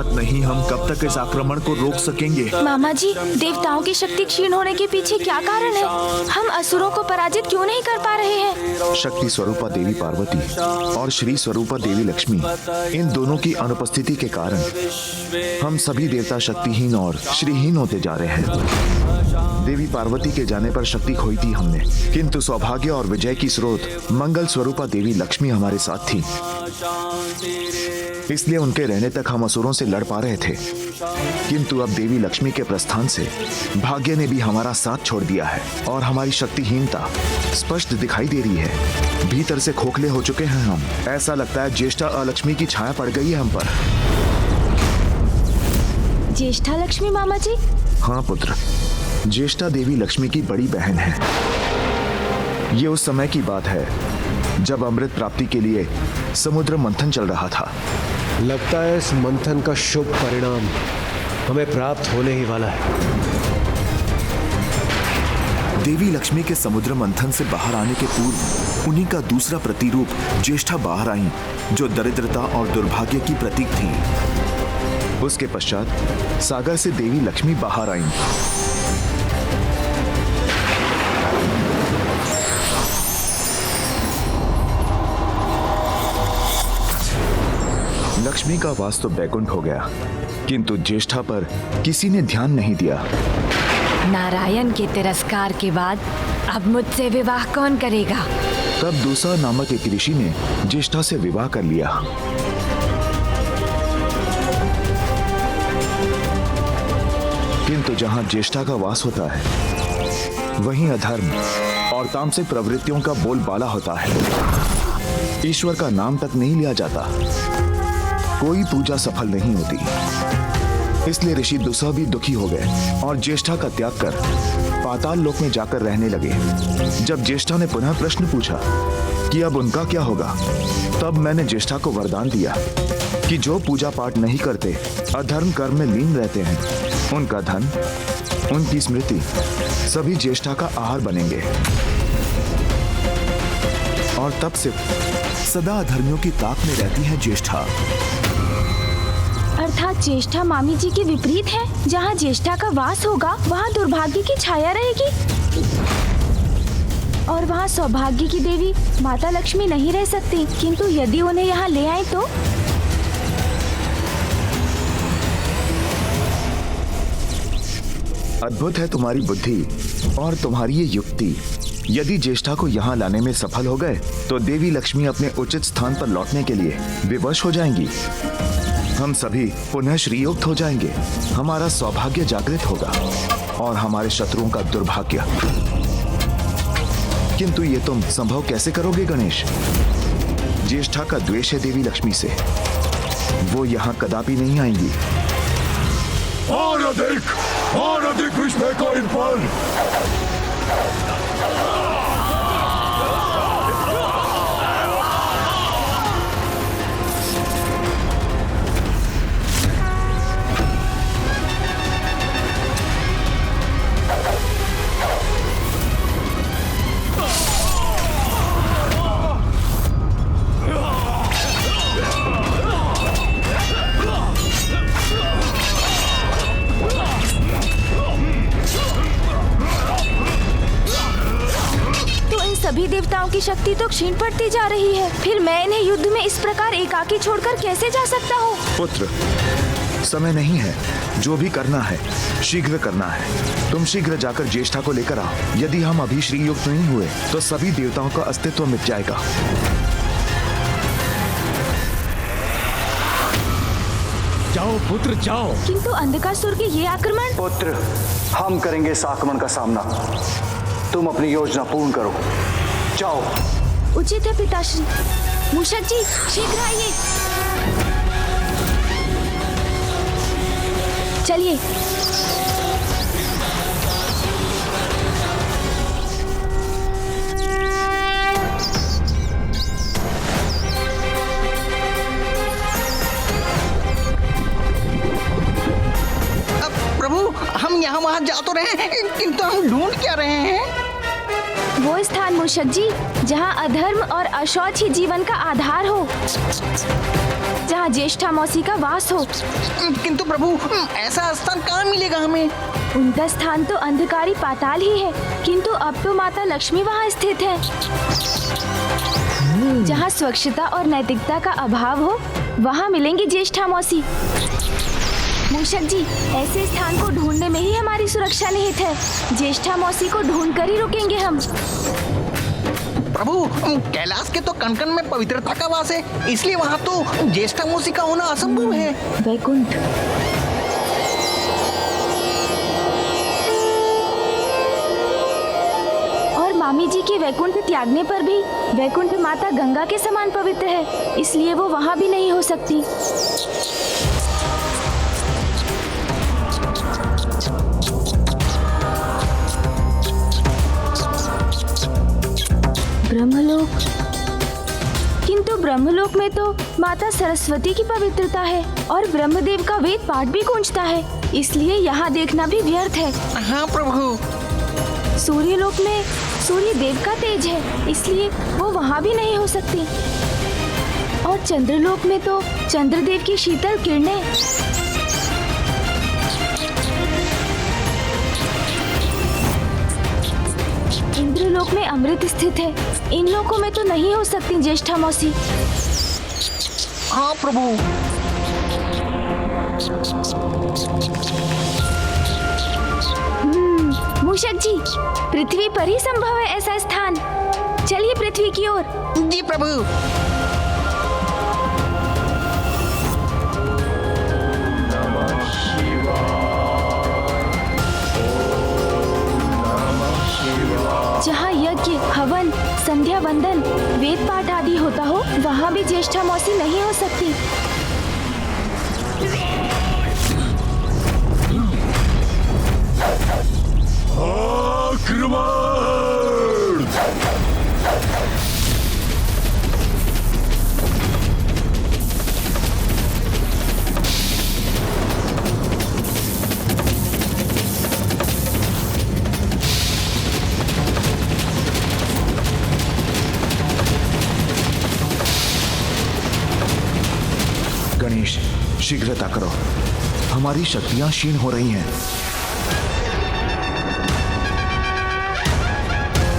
ज्ञात नहीं हम कब तक इस आक्रमण को रोक सकेंगे। मामा जी, देवताओं की शक्ति क्षीण होने के पीछे क्या कारण है? हम असुरों को पराजित क्यों नहीं कर पा रहे हैं? शक्ति स्वरूपा देवी पार्वती और श्री स्वरूपा देवी लक्ष्मी, इन दोनों की अनुपस्थिति के कारण हम सभी देवता शक्तिहीन और श्रीहीन होते जा रहे हैं। देवी पार्वती के जाने पर शक्ति खोई थी हमने, किंतु सौभाग्य और विजय की स्रोत मंगल स्वरूपा देवी लक्ष्मी हमारे साथ थी। इसलिए उनके रहने तक हम असुरों से लड़ पा रहे थे। किंतु अब देवी लक्ष्मी के प्रस्थान से भाग्य ने भी हमारा साथ छोड़ दिया है और हमारी शक्तिहीनता स्पष्ट दिखाई दे रही है। भीतर से खोखले हो चुके हैं हम। ऐसा लगता है ज्येष्ठा अलक्ष्मी की छाया पड़ गई है हम पर। ज्येष्ठा लक्ष्मी मामा जी? हाँ पुत्र, ज्येष्ठा देवी लक्ष्मी की बड़ी बहन है। ये उस समय की बात है जब अमृत प्राप्ति के लिए समुद्र मंथन चल रहा था। लगता है इस मंथन का शुभ परिणाम हमें प्राप्त होने ही वाला है। देवी लक्ष्मी के समुद्र मंथन से बाहर आने के पूर्व उन्हीं का दूसरा प्रतिरूप ज्येष्ठा बाहर आई, जो दरिद्रता और दुर्भाग्य की प्रतीक थी। उसके पश्चात सागर से देवी लक्ष्मी बाहर आई। लक्ष्मी का वास तो बैकुंठ हो गया, किंतु ज्येष्ठा पर किसी ने ध्यान नहीं दिया। नारायण के तिरस्कार के बाद अब मुझसे विवाह कौन करेगा? तब दूसरा नामक एक ऋषि ने ज्येष्ठा से विवाह कर लिया। किंतु जहां ज्येष्ठा का वास होता है, वहीं अधर्म और तामसिक प्रवृत्तियों का बोलबाला होता है। ईश्वर का नाम तक नहीं लिया जाता, कोई पूजा सफल नहीं होती। इसलिए ऋषि दुस्सह भी दुखी हो गए और ज्येष्ठा का त्याग कर पाताल लोक में जाकर रहने लगे। जब ज्येष्ठा ने पुनः प्रश्न पूछा कि अब उनका क्या होगा, तब मैंने ज्येष्ठा को वरदान दिया कि जो पूजा पाठ नहीं करते, अधर्म कर्म में लीन रहते हैं, उनका धन, उनकी स्मृति सभी ज्येष्ठा का आहार बनेंगे। और तब से सदा अधर्मियों की ताक में रहती है ज्येष्ठा। अर्थात ज्येष्ठा मामी जी के विपरीत है। जहाँ ज्येष्ठा का वास होगा, वहाँ दुर्भाग्य की छाया रहेगी और वहाँ सौभाग्य की देवी माता लक्ष्मी नहीं रह सकती। किंतु यदि उन्हें यहाँ ले आए तो? अद्भुत है तुम्हारी बुद्धि और तुम्हारी ये युक्ति। यदि ज्येष्ठा को यहाँ लाने में सफल हो गए, तो देवी लक्ष्मी अपने उचित स्थान पर लौटने के लिए विवश हो जाएंगी। हम सभी पुनः श्रीयुक्त हो जाएंगे, हमारा सौभाग्य जागृत होगा और हमारे शत्रुओं का दुर्भाग्य। किंतु ये तुम संभव कैसे करोगे गणेश? ज्येष्ठा का द्वेष है देवी लक्ष्मी से, वो यहाँ कदापि नहीं आएंगी। और अधिक विष फेंको इन पर। सभी देवताओं की शक्ति तो क्षीण पड़ती जा रही है। फिर मैं इन्हें युद्ध में इस प्रकार एकाकी छोड़कर कैसे जा सकता हूँ? पुत्र, समय नहीं है। जो भी करना है शीघ्र करना है। तुम शीघ्र जाकर ज्येष्ठा को लेकर आओ। यदि हम अभी श्रीयुक्त नहीं हुए तो सभी देवताओं का अस्तित्व मिट जाएगा। जाओ पुत्र जाओ। किंतु अंधकासुर के ये आक्रमण? पुत्र, हम करेंगे इस आक्रमण का सामना। तुम अपनी योजना पूर्ण करो, जाओ। उचित है पिताश्री। मूषक जी, शीघ्र आइए। चलिए। प्रभु, हम यहाँ वहाँ जा तो रहे हैं, किंतु हम ढूंढ क्या रहे हैं? वो स्थान मूषक जी जहाँ अधर्म और अशौच ही जीवन का आधार हो, जहाँ ज्येष्ठा मौसी का वास हो। किंतु प्रभु, ऐसा स्थान कहाँ मिलेगा हमें? उनका स्थान तो अंधकारी पाताल ही है, किंतु अब तो माता लक्ष्मी वहाँ स्थित है। जहाँ स्वच्छता और नैतिकता का अभाव हो, वहाँ मिलेंगी ज्येष्ठा मौसी। मूषक जी, ऐसे स्थान को ढूंढने में ही हमारी सुरक्षा निहित है। ज्येष्ठा मौसी को ढूंढ कर ही रुकेंगे हम। प्रभु, कैलाश के तो कण-कण में पवित्रता का वास है, इसलिए वहाँ तो ज्येष्ठा मौसी का होना असंभव है। वैकुंठ। और मामी जी के वैकुंठ त्यागने पर भी वैकुंठ माता गंगा के समान पवित्र है, इसलिए वो वहाँ भी नहीं हो सकती। ब्रह्मलोक, किंतु ब्रह्मलोक में तो माता सरस्वती की पवित्रता है और ब्रह्मदेव का वेद पाठ भी गूंजता है, इसलिए यहाँ देखना भी व्यर्थ है। हाँ प्रभु। सूर्यलोक में सूर्य देव का तेज है, इसलिए वो वहाँ भी नहीं हो सकती। और चंद्रलोक में तो चंद्रदेव की शीतल किरणें। इंद्रलोक में अमृत स्थित है, इन लोकों में तो नहीं हो सकती ज्येष्ठा मौसी। हाँ प्रभु। मूषक जी, पृथ्वी पर ही संभव है ऐसा स्थान। चलिए पृथ्वी की ओर। जी प्रभु। जहाँ यज्ञ, हवन, संध्या वंदन, वेद पाठ आदि होता हो, वहाँ भी ज्येष्ठा मौसी नहीं हो सकती। आक्रमण! गणेश, शीघ्रता करो, हमारी शक्तियां क्षीण हो रही हैं।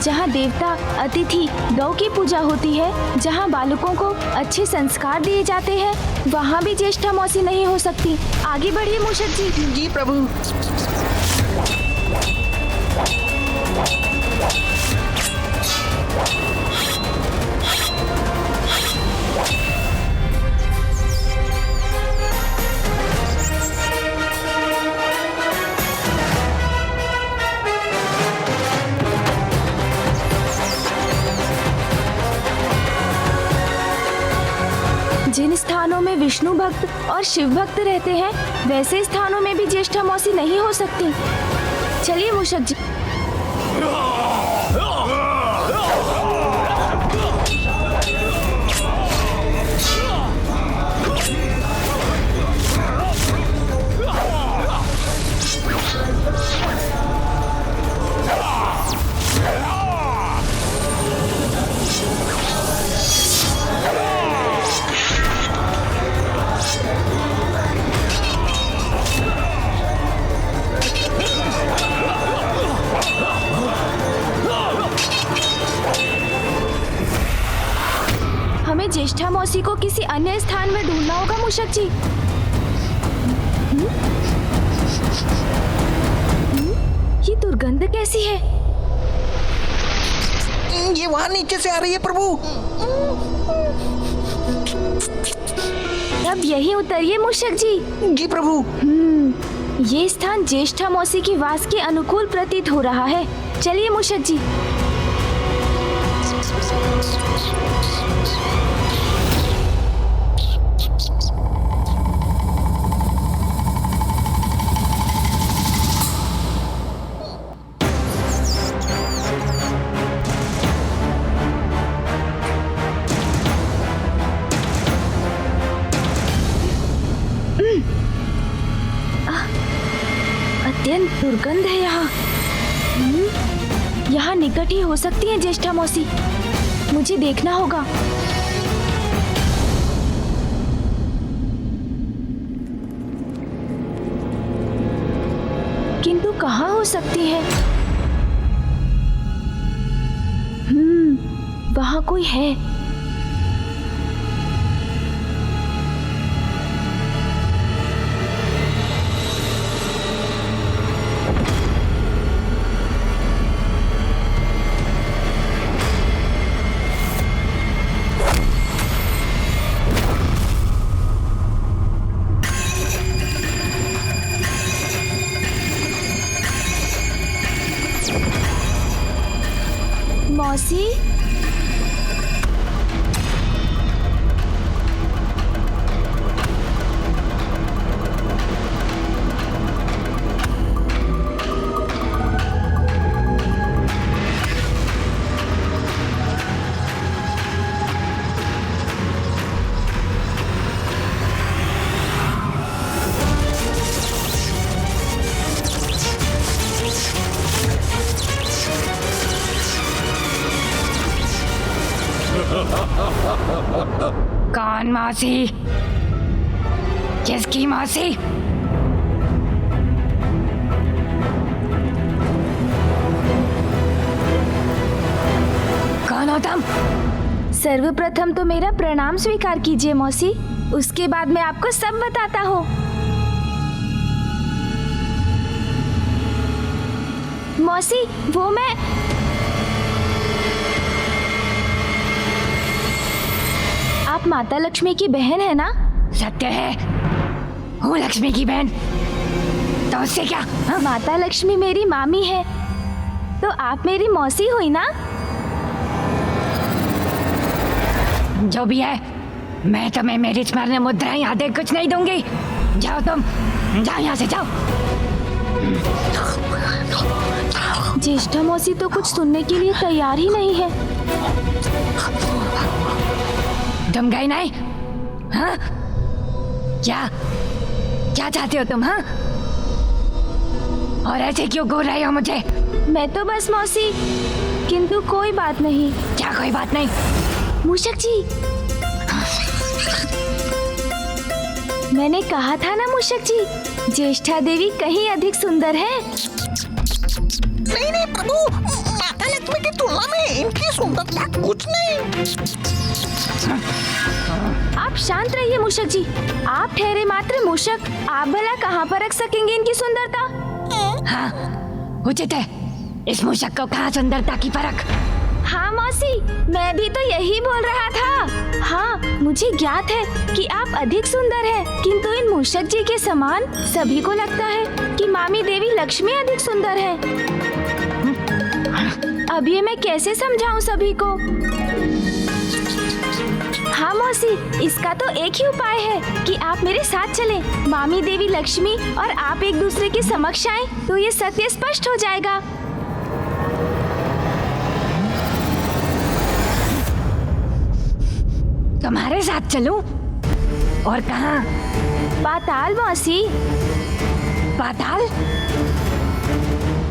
जहाँ देवता, अतिथि, गौ की पूजा होती है, जहाँ बालकों को अच्छे संस्कार दिए जाते हैं, वहाँ भी ज्येष्ठा मौसी नहीं हो सकती। आगे बढ़िए मूषक जी। जी प्रभु। जिन स्थानों में विष्णु भक्त और शिव भक्त रहते हैं, वैसे स्थानों में भी ज्येष्ठा मौसी नहीं हो सकती। चलिए मूषक जी। हमें ज्येष्ठा मौसी को किसी अन्य स्थान में ढूंढना होगा मूषक जी। ये दुर्गंध कैसी है? ये वहाँ नीचे से आ रही है प्रभु। अब यही उतरिए मूषक जी। जी प्रभु। ये स्थान ज्येष्ठा मौसी की वास के अनुकूल प्रतीत हो रहा है। चलिए मूषक जी। अत्यंत दुर्गंध है यहाँ। यहाँ निकट ही हो सकती है ज्येष्ठा मौसी। मुझे देखना होगा। किंतु कहाँ हो सकती है? वहाँ कोई है। मौसी, कौन मौसी? किसकी मौसी? कौन हो तुम? सर्वप्रथम तो मेरा प्रणाम स्वीकार कीजिए मौसी। उसके बाद मैं आपको सब बताता हूँ। मौसी, वो मैं आप माता लक्ष्मी की बहन है ना? सत्य है, हूँ लक्ष्मी की बहन। तो उससे क्या? हाँ? माता लक्ष्मी मेरी मामी है, तो आप मेरी मौसी हुई ना? जो भी है, मैं तुम्हें मेरी स्मरण मुद्राएं आदि कुछ नहीं दूंगी। जाओ तुम, जाओ यहाँ से जाओ। ज्येष्ठा मौसी तो कुछ सुनने के लिए तैयार ही नहीं है। तुम गई नहीं? हाँ? क्या क्या चाहते हो तुम? हाँ? और ऐसे क्यों घूर रहे हो मुझे? मैं तो बस मौसी, किंतु कोई बात नहीं। क्या कोई बात नहीं? मूषक जी, मैंने कहा था ना मूषक जी, ज्येष्ठा देवी कहीं अधिक सुंदर है। नहीं नहीं प्रभु, माता लक्ष्मी की तुलना में इनकी सुंदरता कुछ नहीं। आप शांत रहिए मूषक जी। आप ठहरे मात्र मूषक, आप भला कहाँ पर रख सकेंगे इनकी सुंदरता? हाँ, उचित है। इस मूषक को कहाँ सुंदरता की परख? हाँ मौसी, मैं भी तो यही बोल रहा था। हाँ, मुझे ज्ञात है कि आप अधिक सुंदर हैं, किंतु इन मूषक जी के समान सभी को लगता है कि मामी देवी लक्ष्मी अधिक सुंदर है। अब ये मैं कैसे समझाऊं सभी को? हाँ मौसी, इसका तो एक ही उपाय है कि आप मेरे साथ चलें। मामी देवी लक्ष्मी और आप एक दूसरे के समक्ष आए तो ये सत्य स्पष्ट हो जाएगा। तुम्हारे साथ चलूं? और कहाँ? पाताल मौसी। पाताल?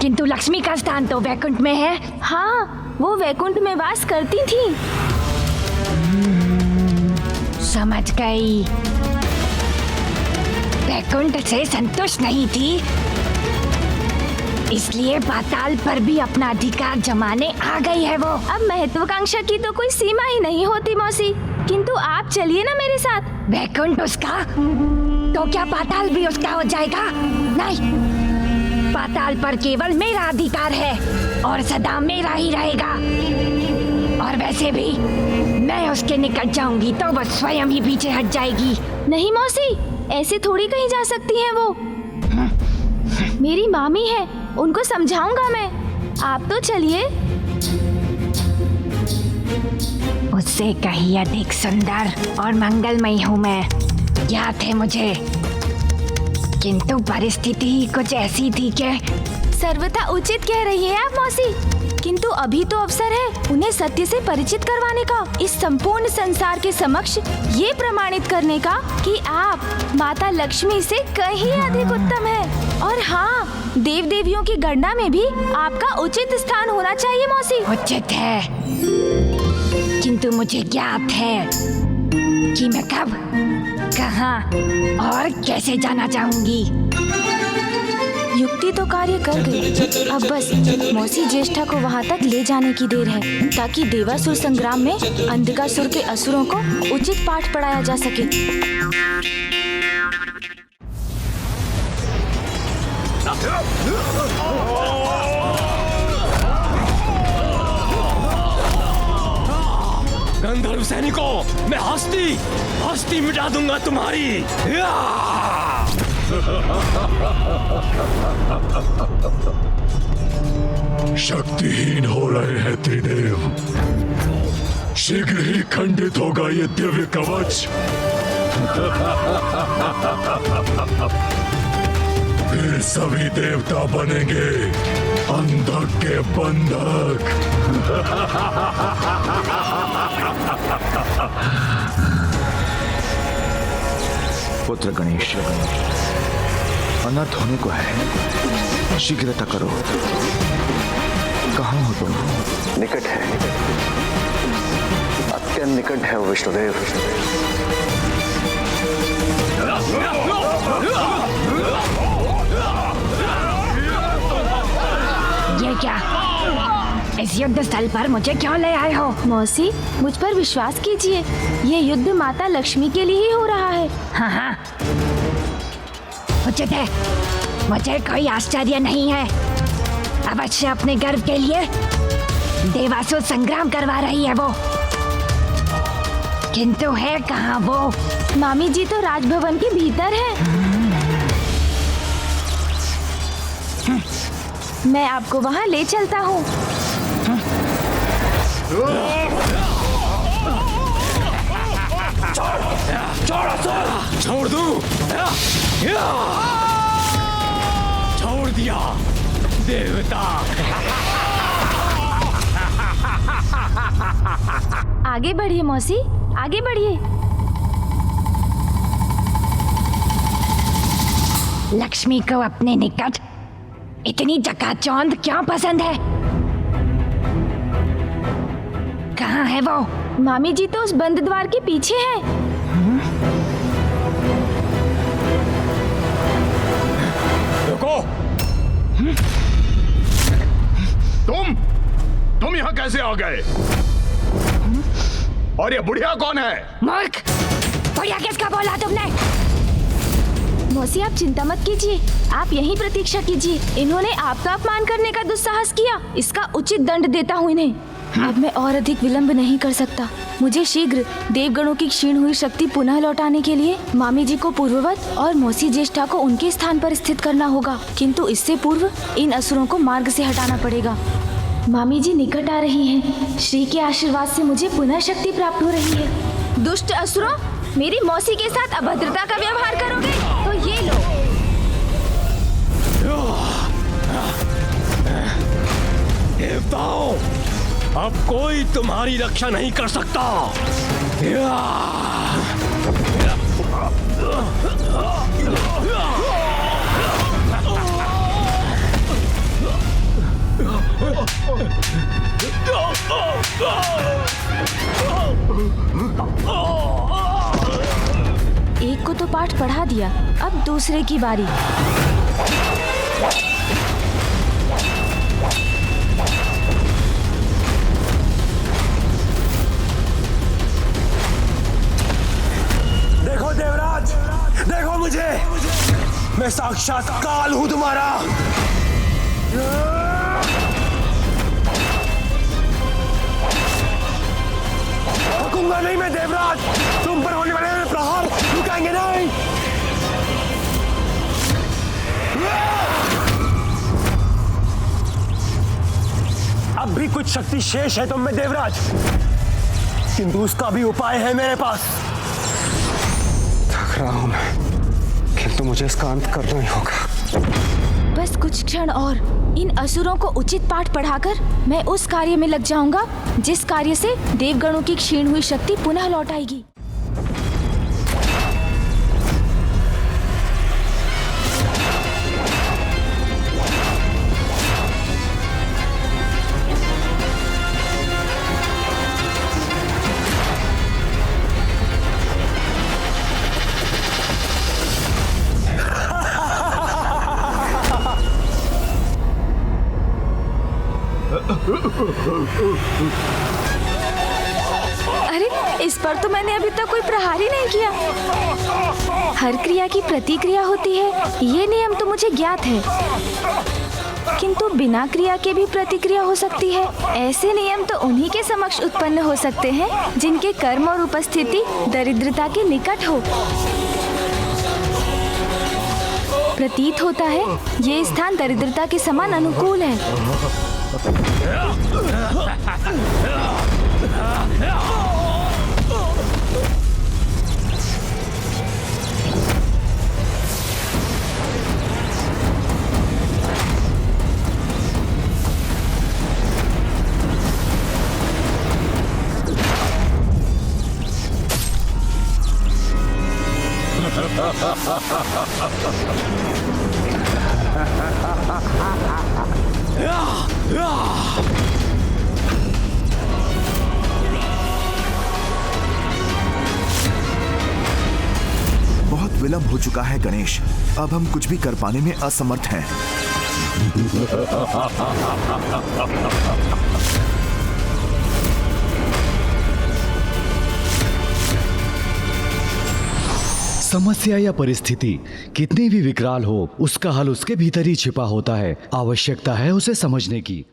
किंतु लक्ष्मी का स्थान तो वैकुंठ में है। हाँ, वो वैकुंठ में वास करती थी। समझ गई। वैकुंठ से संतुष्ट नहीं थी, इसलिए पाताल पर भी अपना अधिकार जमाने आ गई है वो। अब महत्वाकांक्षा की तो कोई सीमा ही नहीं होती मौसी, किंतु आप चलिए ना मेरे साथ। वैकुंठ उसका, तो क्या पाताल भी उसका हो जाएगा? नहीं, पाताल पर केवल मेरा अधिकार है और सदा मेरा ही रहेगा। और वैसे भी मैं उसके निकट जाऊंगी तो वो स्वयं ही पीछे हट जाएगी। नहीं मौसी, ऐसे थोड़ी कहीं जा सकती हैं वो। मेरी मामी है, उनको समझाऊंगा मैं। आप तो चलिए। उससे कहीं अधिक सुंदर और मंगलमयी हूँ मैं, ज्ञात है मुझे। किंतु परिस्थिति ही कुछ ऐसी थी कि सर्वथा उचित कह रही है आप मौसी, किंतु अभी तो अवसर है उन्हें सत्य से परिचित करवाने का, इस संपूर्ण संसार के समक्ष ये प्रमाणित करने का कि आप माता लक्ष्मी से कहीं अधिक उत्तम है। और हाँ, देव देवियों की गणना में भी आपका उचित स्थान होना चाहिए मौसी। उचित है, किंतु मुझे ज्ञात है कि मैं कब, कहाँ और कैसे जाना चाहूंगी। युक्ति तो कार्य कर गई, अब बस मौसी ज्येष्ठा को वहाँ तक ले जाने की देर है, ताकि देवासुर संग्राम में अंधकासुर के असुरों को उचित पाठ पढ़ाया जा सके। गंधर्व सैनिकों, मैं हस्ती मिटा दूंगा तुम्हारी। शक्तिहीन हो रहे हैं त्रिदेव। शीघ्र ही खंडित होगा ये दिव्य कवच। फिर सभी देवता बनेंगे अंधक के बंधक। पुत्र गणेश, अनर्थ होने को है, शीघ्रता करो। कहाँ हो तुम? निकट है, अत्यंत निकट है विष्णुदेव। ये क्या? इस युद्ध स्थल पर मुझे क्यों ले आए हो? मौसी, मुझ पर विश्वास कीजिए, ये युद्ध माता लक्ष्मी के लिए ही हो रहा है। हाँ हाँ, उचित है, मुझे कोई आश्चर्य नहीं है। अवश्य अपने गर्व के लिए देवासुर संग्राम करवा रही है वो, किंतु है कहाँ वो? मामी जी तो राजभवन के भीतर है। मैं आपको वहाँ ले चलता हूँ। छोड़ दूं? छोड़ दिया देवता। आगे बढ़िए मौसी, आगे बढ़िए। लक्ष्मी को अपने निकट इतनी चकाचौंध क्यों पसंद है? कहाँ है वो? मामी जी तो उस बंद द्वार के पीछे है। रुको। तुम यहाँ कैसे आ गए? और ये बुढ़िया कौन है? मूर्ख! बुढ़िया किसका बोला तुमने? मौसी आप चिंता मत कीजिए, आप यहीं प्रतीक्षा कीजिए। इन्होंने आपका अपमान करने का दुस्साहस किया, इसका उचित दंड देता हूँ इन्हें। अब मैं और अधिक विलंब नहीं कर सकता। मुझे शीघ्र देवगणों की क्षीण हुई शक्ति पुनः लौटाने के लिए मामी जी को पूर्ववत और मौसी ज्येष्ठा को उनके स्थान पर स्थित करना होगा, किंतु इससे पूर्व इन असुरों को मार्ग से हटाना पड़ेगा। मामी जी निकट आ रही हैं। श्री के आशीर्वाद से मुझे पुनः शक्ति प्राप्त हो रही है। दुष्ट असुरों, मेरी मौसी के साथ अभद्रता का व्यवहार करोगे तो ये लो। देवताओं, अब कोई तुम्हारी रक्षा नहीं कर सकता। एक को तो पाठ पढ़ा दिया, अब दूसरे की बारी। देखो देवराज, देखो मुझे, मैं साक्षात काल हूं तुम्हारा। रुकूंगा नहीं मैं देवराज, तुम पर होने वाले प्रहार रुकेंगे नहीं। अब भी कुछ शक्ति शेष है तुम में देवराज, किंतु उसका भी उपाय है मेरे पास। थक रहा हूं मैं, किंतु मुझे इसका अंत करना ही होगा। बस कुछ क्षण और, इन असुरों को उचित पाठ पढ़ाकर मैं उस कार्य में लग जाऊंगा जिस कार्य से देवगणों की क्षीण हुई शक्ति पुनः लौट आएगी। अरे इस पर तो मैंने अभी तक कोई प्रहार ही नहीं किया। हर क्रिया की प्रतिक्रिया होती है, ये नियम तो मुझे ज्ञात है, किंतु बिना क्रिया के भी प्रतिक्रिया हो सकती है। ऐसे नियम तो उन्हीं के समक्ष उत्पन्न हो सकते हैं जिनके कर्म और उपस्थिति दरिद्रता के निकट हो। प्रतीत होता है ये स्थान दरिद्रता के समान अनुकूल है। बहुत विलंब हो चुका है गणेश, अब हम कुछ भी कर पाने में असमर्थ हैं। समस्या या परिस्थिति कितनी भी विकराल हो, उसका हल उसके भीतर ही छिपा होता है। आवश्यकता है उसे समझने की।